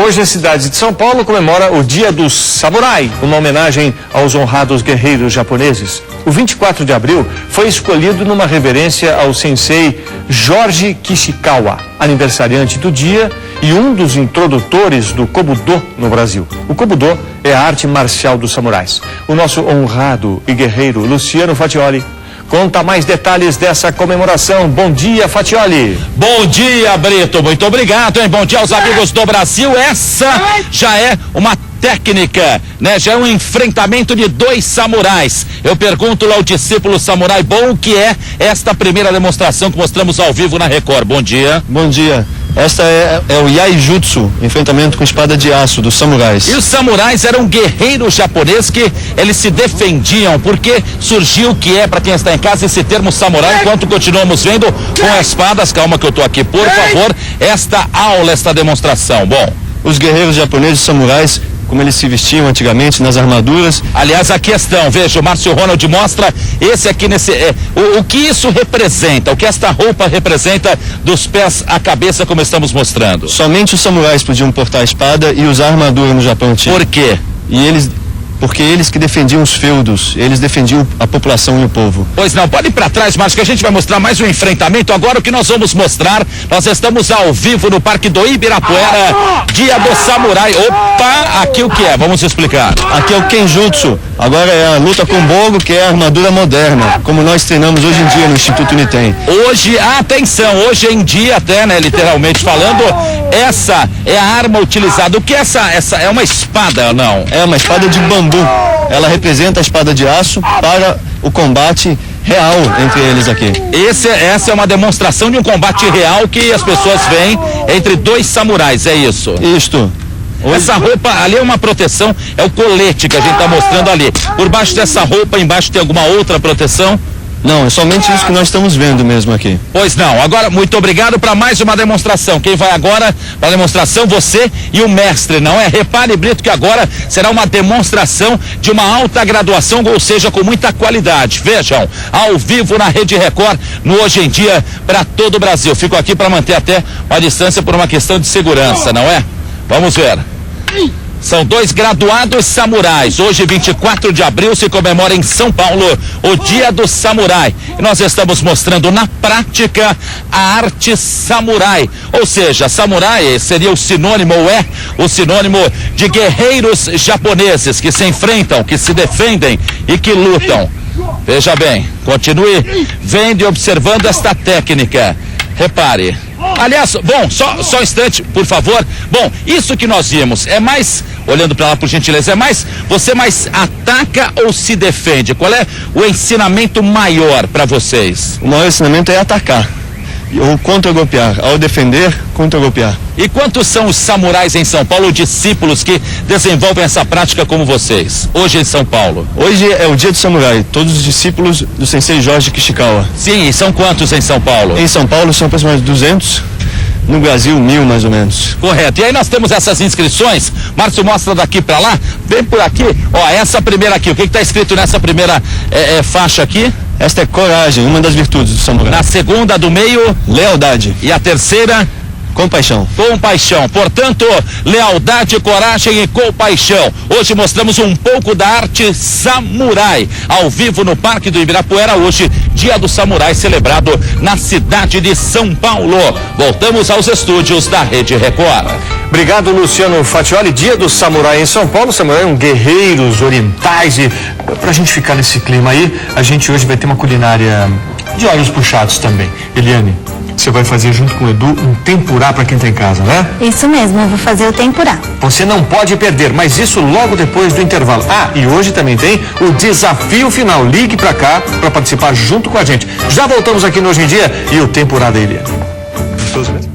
Hoje a cidade de São Paulo comemora o Dia do Samurai, uma homenagem aos honrados guerreiros japoneses. O 24 de abril foi escolhido numa reverência ao sensei Jorge Kishikawa, aniversariante do dia e um dos introdutores do Kobudo no Brasil. O Kobudo é a arte marcial dos samurais. O nosso honrado e guerreiro Luciano Fatioli conta mais detalhes dessa comemoração. Bom dia, Fatioli. Bom dia, Brito. Muito obrigado, hein? Bom dia aos amigos do Brasil. Essa já é uma técnica, né? Já é um enfrentamento de dois samurais. Eu pergunto lá ao discípulo samurai bom o que é esta primeira demonstração que mostramos ao vivo na Record. Bom dia. Bom dia. Esta é o Yaijutsu, enfrentamento com espada de aço dos samurais. E os samurais eram guerreiros japoneses que eles se defendiam, porque surgiu o que é, para quem está em casa, esse termo samurai, enquanto continuamos vendo com espadas. Calma que eu estou aqui, por favor, esta aula, esta demonstração. Bom, os guerreiros japoneses samurais, como eles se vestiam antigamente nas armaduras. Aliás, a questão, veja, o Márcio Ronald mostra esse aqui nesse, o que isso representa, o que esta roupa representa dos pés à cabeça, como estamos mostrando. Somente os samurais podiam portar a espada e usar armadura no Japão antigo. Por quê? Porque eles que defendiam os feudos, eles defendiam a população e o povo. Pois não, pode ir para trás, Márcio, que a gente vai mostrar mais um enfrentamento. Agora o que nós vamos mostrar, nós estamos ao vivo no Parque do Ibirapuera, Dia do Samurai. Opa, aqui o que é? Vamos explicar. Aqui é o Kenjutsu, agora é a luta com bogo, que é a armadura moderna, como nós treinamos hoje em dia no Instituto Nitem. Hoje, atenção, hoje em dia até, né, literalmente falando, essa é a arma utilizada. O que é essa é uma espada, não? É uma espada de bambu. Ela representa a espada de aço para o combate real entre eles aqui. Essa é uma demonstração de um combate real que as pessoas veem entre dois samurais, é isso? Isto. Essa roupa ali é uma proteção, é o colete que a gente está mostrando ali. Por baixo dessa roupa, embaixo tem alguma outra proteção? Não, é somente isso que nós estamos vendo mesmo aqui. Pois não. Agora, muito obrigado para mais uma demonstração. Quem vai agora para a demonstração? Você e o mestre, não é? Repare, Brito, que agora será uma demonstração de uma alta graduação, ou seja, com muita qualidade. Vejam, ao vivo na Rede Record, no Hoje em Dia, para todo o Brasil. Fico aqui para manter até uma distância por uma questão de segurança, não é? Vamos ver. São dois graduados samurais. Hoje, 24 de abril, se comemora em São Paulo o Dia do Samurai. E nós estamos mostrando na prática a arte samurai. Ou seja, samurai seria o sinônimo, ou é o sinônimo de guerreiros japoneses que se enfrentam, que se defendem e que lutam. Veja bem, continue vendo e observando esta técnica. Repare. Aliás, bom, só um instante, por favor. Bom, isso que nós vimos é mais, olhando para lá por gentileza, é mais, você mais ataca ou se defende? Qual é o ensinamento maior para vocês? O maior ensinamento é atacar, ou contra-golpear. Ao defender, contra-golpear. E quantos são os samurais em São Paulo, discípulos que desenvolvem essa prática como vocês, hoje em São Paulo? Hoje é o Dia do Samurai, todos os discípulos do sensei Jorge Kishikawa. Sim, e são quantos em São Paulo? Em São Paulo são aproximadamente 200, no Brasil 1000 mais ou menos. Correto, e aí nós temos essas inscrições, Márcio mostra daqui para lá, vem por aqui, ó, essa primeira aqui, o que está escrito nessa primeira faixa aqui? Esta é coragem, uma das virtudes do samurai. Na segunda do meio, lealdade. E a terceira? Compaixão. Compaixão. Portanto, lealdade, coragem e compaixão. Hoje mostramos um pouco da arte samurai. Ao vivo no Parque do Ibirapuera, hoje, Dia do Samurai, celebrado na cidade de São Paulo. Voltamos aos estúdios da Rede Record. Obrigado, Luciano Fatioli. Dia do Samurai em São Paulo. Samurai são guerreiros orientais. E pra gente ficar nesse clima aí, a gente hoje vai ter uma culinária de olhos puxados também. Eliane, você vai fazer junto com o Edu um tempurá para quem tá em casa, né? Isso mesmo, eu vou fazer o tempurá. Você não pode perder, mas isso logo depois do intervalo. Ah, e hoje também tem o desafio final. Ligue para cá para participar junto com a gente. Já voltamos aqui no Hoje em Dia e o tempurá da Eliane. Gostoso mesmo?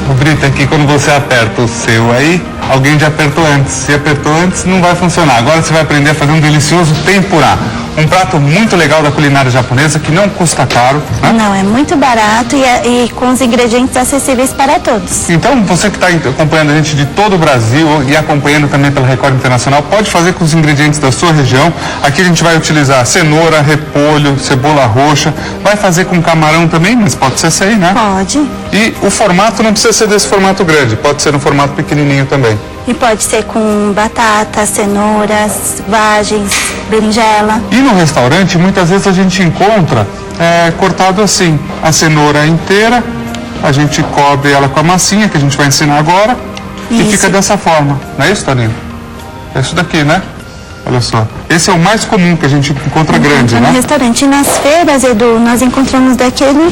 O Brito, aqui quando você aperta o seu aí, alguém já apertou antes. Se apertou antes, não vai funcionar. Agora você vai aprender a fazer um delicioso tempurá. Um prato muito legal da culinária japonesa que não custa caro, né? Não, é muito barato e com os ingredientes acessíveis para todos. Então, você que está acompanhando a gente de todo o Brasil e acompanhando também pela Record Internacional, pode fazer com os ingredientes da sua região. Aqui a gente vai utilizar cenoura, repolho, cebola roxa. Vai fazer com camarão também, mas pode ser sem, né? Pode. E o formato não precisa ser desse formato grande, pode ser no formato pequenininho também. E pode ser com batata, cenouras, vagens, berinjela. E no restaurante, muitas vezes a gente encontra cortado assim, a cenoura inteira, a gente cobre ela com a massinha, que a gente vai ensinar agora, e Isso. fica dessa forma. Não é isso, Toninho? É isso daqui, né? Olha só. Esse é o mais comum que a gente encontra grande, No né? restaurante. E nas feiras, Edu, nós encontramos daquele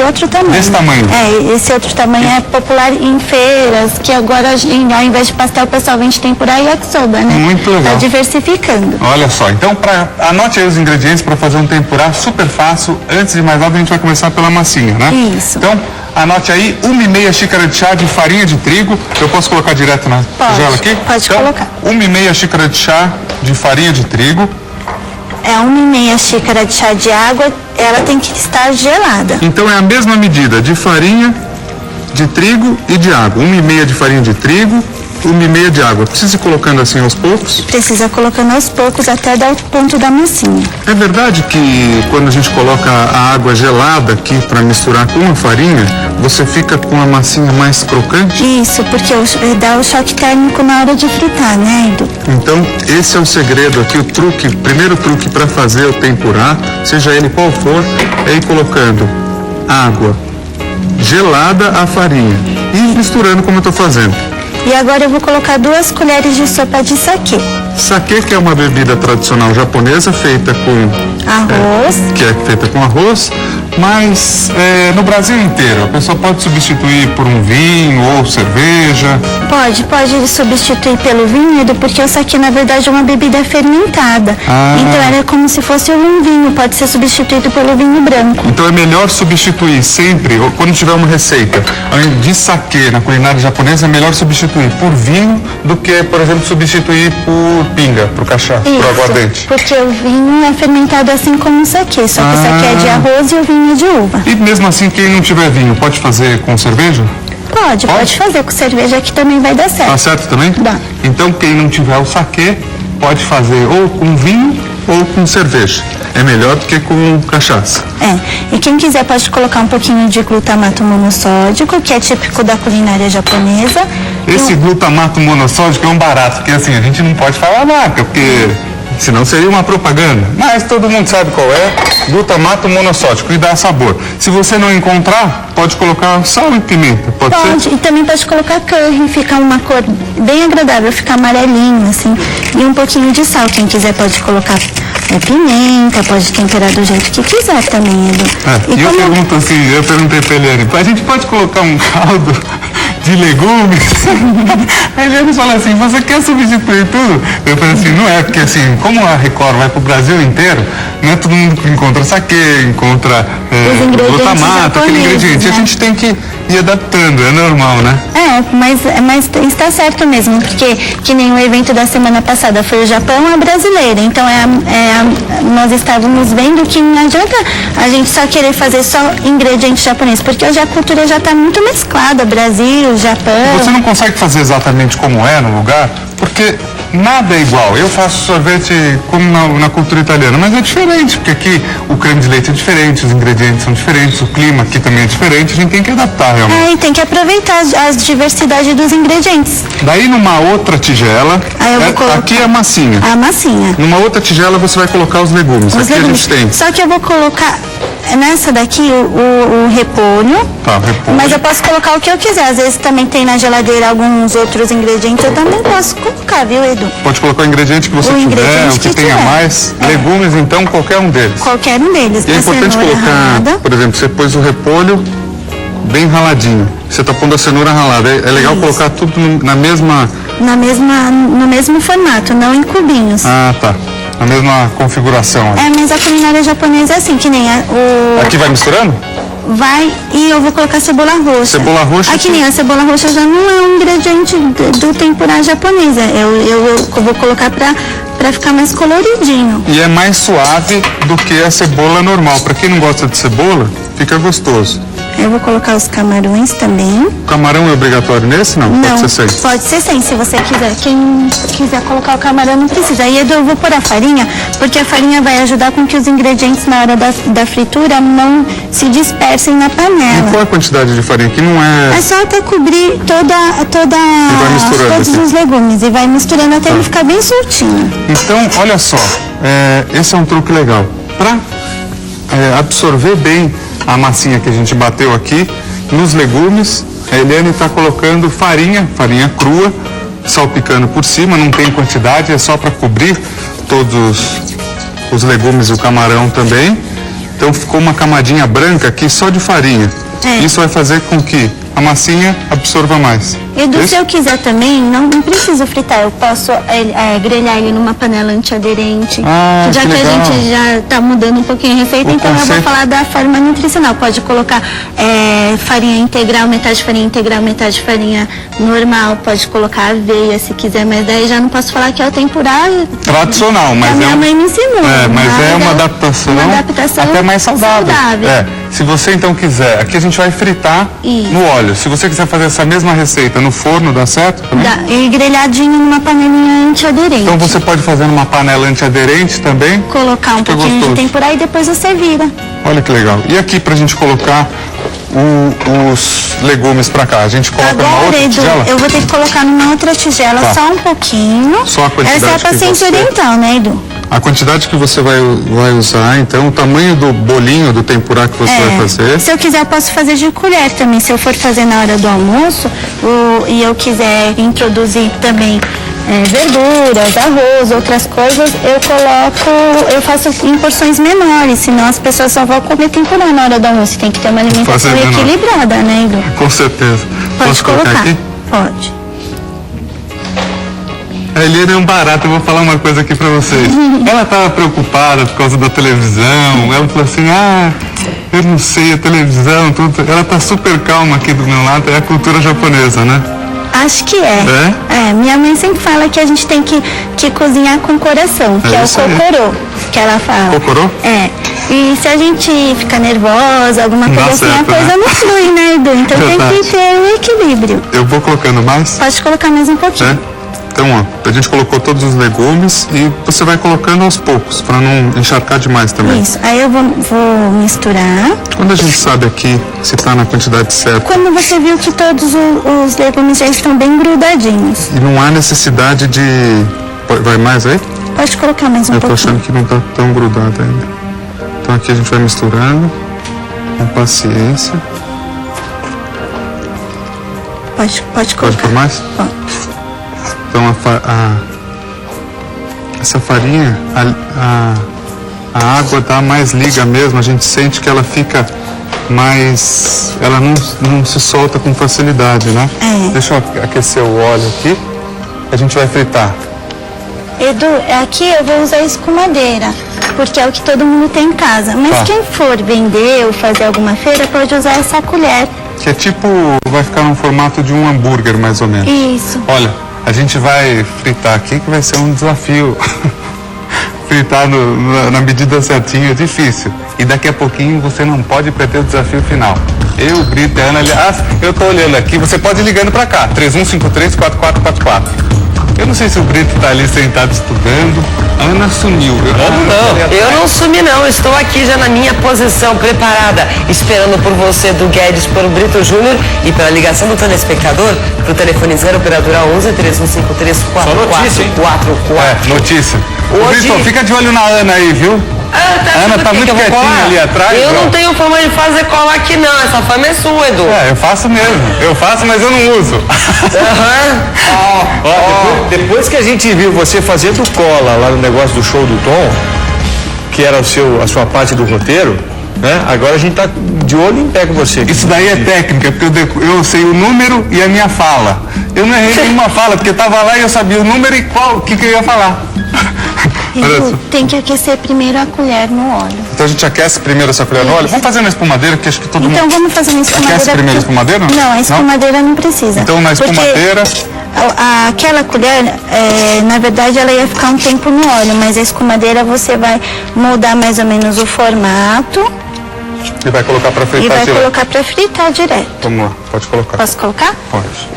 outro tamanho. Desse tamanho? Esse outro tamanho é popular em feiras, que agora, ao invés de pastel, o pessoal vende tempurá e yakisoba, né? Muito legal. Tá diversificando. Olha só, então anote aí os ingredientes para fazer um tempurá super fácil. Antes de mais nada, a gente vai começar pela massinha, né? Isso. Então, anote aí 1,5 xícara de chá de farinha de trigo. Eu posso colocar direto na tigela aqui? Pode Então, colocar. 1,5 xícara de chá de farinha de trigo. É 1,5 xícara de chá de água, ela tem que estar gelada. Então é a mesma medida de farinha, de trigo e de água. 1,5 de farinha de trigo, 1,5 de água. Precisa ir colocando assim aos poucos. Precisa colocando aos poucos até dar o ponto da massinha. É verdade que quando a gente coloca a água gelada aqui para misturar com a farinha, você fica com a massinha mais crocante? Isso, porque dá o choque térmico na hora de fritar, né, Edu? Então, esse é o segredo aqui, o primeiro truque para fazer o tempurá, seja ele qual for, é ir colocando água gelada à farinha e misturando como eu estou fazendo. E agora eu vou colocar 2 colheres de sopa de saquê. Saquê, que é uma bebida tradicional japonesa feita com Arroz. que é feita com arroz, mas no Brasil inteiro a pessoa pode substituir por um vinho ou cerveja. Pode substituir pelo vinho, Edu, porque o saquê na verdade é uma bebida fermentada. Então ela é como se fosse um vinho, pode ser substituído pelo vinho branco. Então é melhor substituir sempre, ou quando tiver uma receita de saquê na culinária japonesa, é melhor substituir por vinho do que, por exemplo, substituir por pinga, por cachaça, por aguardente. Porque o vinho é fermentado assim como o saquê, só que o saquê é de arroz e o vinho é de uva. E mesmo assim, quem não tiver vinho, pode fazer com cerveja? Pode fazer com cerveja que também vai dar certo. Tá certo também? Dá. Então quem não tiver o saquê, pode fazer ou com vinho ou com cerveja. É melhor do que com cachaça. E quem quiser pode colocar um pouquinho de glutamato monossódico, que é típico da culinária japonesa. Esse glutamato monossódico é um barato, porque assim, a gente não pode falar a marca, porque senão seria uma propaganda. Mas todo mundo sabe qual é, glutamato monossódico, e dá sabor. Se você não encontrar, pode colocar sal e pimenta, pode ser? E também pode colocar curry, fica uma cor bem agradável, fica amarelinho, assim. E um pouquinho de sal, quem quiser pode colocar pimenta, pode temperar do jeito que quiser também, Edu. E eu pergunto assim, eu perguntei pra Eliane, a gente pode colocar um caldo de legumes? A Eliane fala assim, você quer substituir tudo? Eu falei assim, não é, porque assim, como a Record vai pro Brasil inteiro, não é todo mundo que encontra saquê, encontra glutamato, aquele ingrediente. Né? A gente tem que ir adaptando, é normal, né? Mas está certo mesmo, porque que nem o evento da semana passada foi o Japão, a brasileira. Então nós estávamos vendo que não adianta a gente só querer fazer só ingredientes japoneses, porque hoje a cultura já está muito mesclada, Brasil, Japão. Você não consegue fazer exatamente como é no lugar, porque nada é igual. Eu faço sorvete como na cultura italiana, mas é diferente, porque aqui o creme de leite é diferente, os ingredientes são diferentes, o clima aqui também é diferente, a gente tem que adaptar realmente. E tem que aproveitar as diversidades dos ingredientes. Daí numa outra tigela, eu vou colocar aqui é a massinha. A massinha. Numa outra tigela você vai colocar os legumes. Aqui a gente tem. Só que eu vou colocar nessa daqui o repolho. Tá, repolho. Mas eu posso colocar o que eu quiser. Às vezes também tem na geladeira alguns outros ingredientes. Eu também posso colocar, viu, Edu? Pode colocar o ingrediente que você tiver, o que tenha mais. Legumes, então, qualquer um deles. Qualquer um deles. E é importante colocar, ralada. por exemplo, você pôs o repolho bem raladinho. Você está pondo a cenoura ralada. É legal colocar tudo no mesmo formato, não em cubinhos. Ah, tá. Na mesma configuração. Mas a culinária japonesa é assim, que nem Aqui vai misturando? e eu vou colocar cebola roxa. Cebola roxa? Aqui nem a cebola roxa já não é um ingrediente do tempurá japonesa. Eu vou colocar pra ficar mais coloridinho. E é mais suave do que a cebola normal. Para quem não gosta de cebola, fica gostoso. Eu vou colocar os camarões também. O camarão é obrigatório nesse? Não, Não, pode ser sem. pode ser sem, se você quiser. Quem quiser colocar o camarão não precisa. Aí eu vou pôr a farinha, porque a farinha vai ajudar com que os ingredientes na hora da fritura não se dispersem na E panela. qual a quantidade de farinha? Que não é... É só até cobrir vai misturando todos aqui. os legumes e vai misturando até ele ficar bem soltinho. Então, olha só, esse é um truque legal. Para absorver bem a massinha que a gente bateu aqui nos legumes, a Eliane está colocando farinha crua, salpicando por cima, não tem quantidade, é só para cobrir todos os legumes e o camarão também. Então ficou uma camadinha branca aqui só de farinha. Isso vai fazer com que a massinha absorva mais. Edu, se eu quiser também, não preciso fritar, eu posso grelhar ele numa panela antiaderente. Já que a gente já está mudando um pouquinho a receita, então eu vou falar da forma nutricional. Pode colocar farinha integral, metade farinha integral, metade farinha normal, pode colocar aveia se quiser, mas daí já não posso falar que é o tempurá tradicional, mas a minha mãe me ensinou. Mas é uma adaptação até mais saudável. Se você então quiser, aqui a gente vai fritar no óleo. Se você quiser fazer essa mesma receita no forno, dá certo também? Dá, e grelhadinho numa panelinha antiaderente. Então você pode fazer numa panela antiaderente também. Colocar um pouquinho de tempurá e depois você vira. Olha que legal. E aqui pra gente colocar os legumes pra cá, a gente coloca numa outra tigela? Eu vou ter que colocar numa outra tigela, só um pouquinho. Só a quantidade. Essa é a paciência oriental, né, Edu? A quantidade que você vai usar, então, o tamanho do bolinho do tempurá que você vai fazer. Se eu quiser, eu posso fazer de colher também. Se eu for fazer na hora do almoço e eu quiser introduzir também verduras, arroz, outras coisas, eu faço em porções menores, senão as pessoas só vão comer tempurá na hora do almoço. Tem que ter uma alimentação equilibrada, né, Edu? Com certeza. Pode colocar aqui? Pode. A Eliane é um barato, eu vou falar uma coisa aqui pra vocês. Ela estava preocupada por causa da televisão, ela falou assim, eu não sei, a televisão, tudo. Ela tá super calma aqui do meu lado, é a cultura japonesa, né? Acho que é. Minha mãe sempre fala que a gente tem que cozinhar com coração, que é o kokorô, que ela fala. Kokorô? E se a gente fica nervosa, alguma coisa assim, certo, a coisa não flui, né, Edu? Então tem que ter o equilíbrio. Eu vou colocando mais? Pode colocar mais um pouquinho. Então, ó, a gente colocou todos os legumes e você vai colocando aos poucos, para não encharcar demais também. Isso, aí eu vou misturar. Quando a gente sabe aqui se tá na quantidade certa? Quando você viu que todos os legumes já estão bem grudadinhos. E não há necessidade de... Vai mais aí? Pode colocar mais um pouquinho. Eu tô achando que não tá tão grudado ainda. Então aqui a gente vai misturando com paciência. Pode colocar. Pode pôr mais? Pode. Então essa farinha, a água dá mais liga mesmo, a gente sente que ela fica mais, ela não se solta com facilidade, né? Deixa eu aquecer o óleo aqui, a gente vai fritar. Edu, aqui eu vou usar escumadeira, porque é o que todo mundo tem em casa. Mas quem for vender ou fazer alguma feira pode usar essa colher. Que é tipo, vai ficar no formato de um hambúrguer mais ou menos. Isso. Olha, a gente vai fritar aqui que vai ser um desafio. Fritar na medida certinha é difícil. E daqui a pouquinho você não pode perder o desafio final. Eu, Brito e a Ana, aliás, eu tô olhando aqui, você pode ir ligando pra cá, 3153-4444. Eu não sei se o Brito tá ali sentado estudando. A Ana sumiu. Eu não sumi não, estou aqui já na minha posição, preparada, esperando por você, do Guedes, pelo Brito Júnior e pela ligação do telespectador pro telefone 0 operadora 11 3153 4444. Notícia. Brito, fica de olho na Ana aí, viu? A Ana tá muito quietinha ali atrás. Eu não tenho fama de fazer cola aqui não, essa fama é sua, Edu. Eu faço mesmo. Eu faço, mas eu não uso. Depois que a gente viu você fazendo cola lá no negócio do show do Tom, que era a sua parte do roteiro, né? Agora a gente tá de olho em pé com você. Isso daí é técnica, porque eu sei o número e a minha fala. Eu não errei nenhuma fala, porque eu tava lá e eu sabia o número e o que eu ia falar. Edu, tem que aquecer primeiro a colher no óleo. Então Então a gente aquece primeiro essa colher no óleo. Vamos fazer na espumadeira, que acho que todo Então mundo... vamos fazer na espumadeira. Aquece primeiro a porque- espumadeira? Não, a espumadeira não precisa. Então na Porque espumadeira... aquela colher, na verdade, ela ia ficar um tempo no óleo, mas a escumadeira você vai moldar mais ou menos o formato E vai colocar para e fritar vai direto. colocar para fritar direto. Vamos lá, pode colocar. Posso colocar? Pode.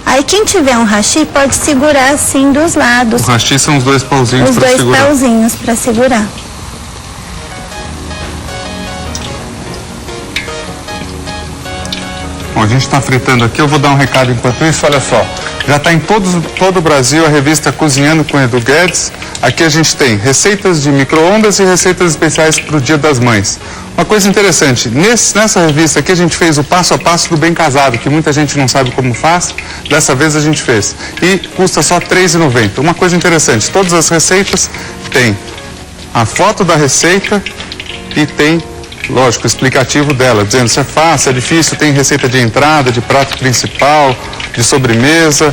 Aí quem tiver um hashi pode segurar assim dos lados, O hashi são os dois pauzinhos os para dois segurar. pauzinhos para segurar. Bom, a gente está fritando aqui, eu vou dar um recado enquanto isso, olha só. Já está em todo o Brasil a revista Cozinhando com Edu Guedes. Aqui a gente tem receitas de micro-ondas e receitas especiais para o Dia das Mães. Uma coisa interessante, nessa revista aqui a gente fez o passo a passo do bem casado, que muita gente não sabe como faz, dessa vez a gente fez. E custa só R$ 3,90. Uma coisa interessante, todas as receitas têm a foto da receita e tem, lógico, o explicativo dela, dizendo se é fácil, é difícil, tem receita de entrada, de prato principal, de sobremesa,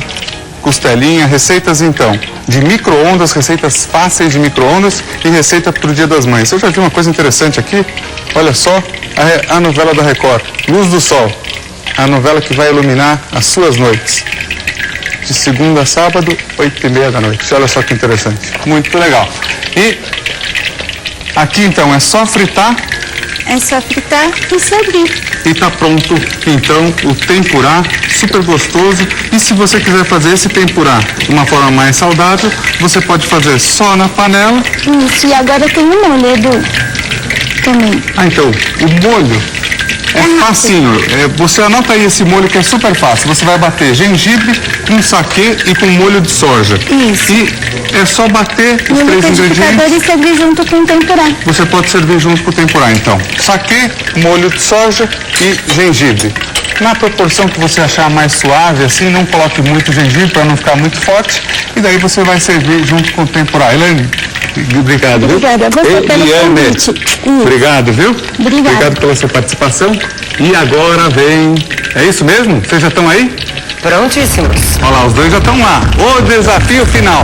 costelinha, receitas então de micro-ondas, receitas fáceis de micro-ondas e receita para o Dia das Mães. Eu já vi uma coisa interessante aqui, olha só, a novela da Record, Luz do Sol, a novela que vai iluminar as suas noites. De segunda a sábado, 8h30 da noite. Olha só que interessante, muito legal. E aqui então é só fritar. É só fritar e servir. E tá pronto, então, o tempurá, super gostoso. E se você quiser fazer esse tempurá de uma forma mais saudável, você pode fazer só na panela. Isso, e agora tem um molho, Edu, também. Ah, então, o molho é facinho. Você anota aí esse molho que é super fácil. Você vai bater gengibre com saquê e com molho de soja. Isso. E é só bater os No três liquidificador ingredientes. e servir junto com o tempurá. Você pode servir junto com o tempurá, então. Saquê, molho de soja e gengibre. Na proporção que você achar mais suave, assim, não coloque muito gengibre para não ficar muito forte. E daí você vai servir junto com o tempurá. Elaine, obrigado, viu? Obrigada a você pelo Eliane, convite. Isso. obrigado, viu? Obrigada. Obrigado pela sua participação. E agora vem... É isso mesmo? Vocês já estão aí? Prontíssimos. Olha lá, os dois já estão lá. O desafio final.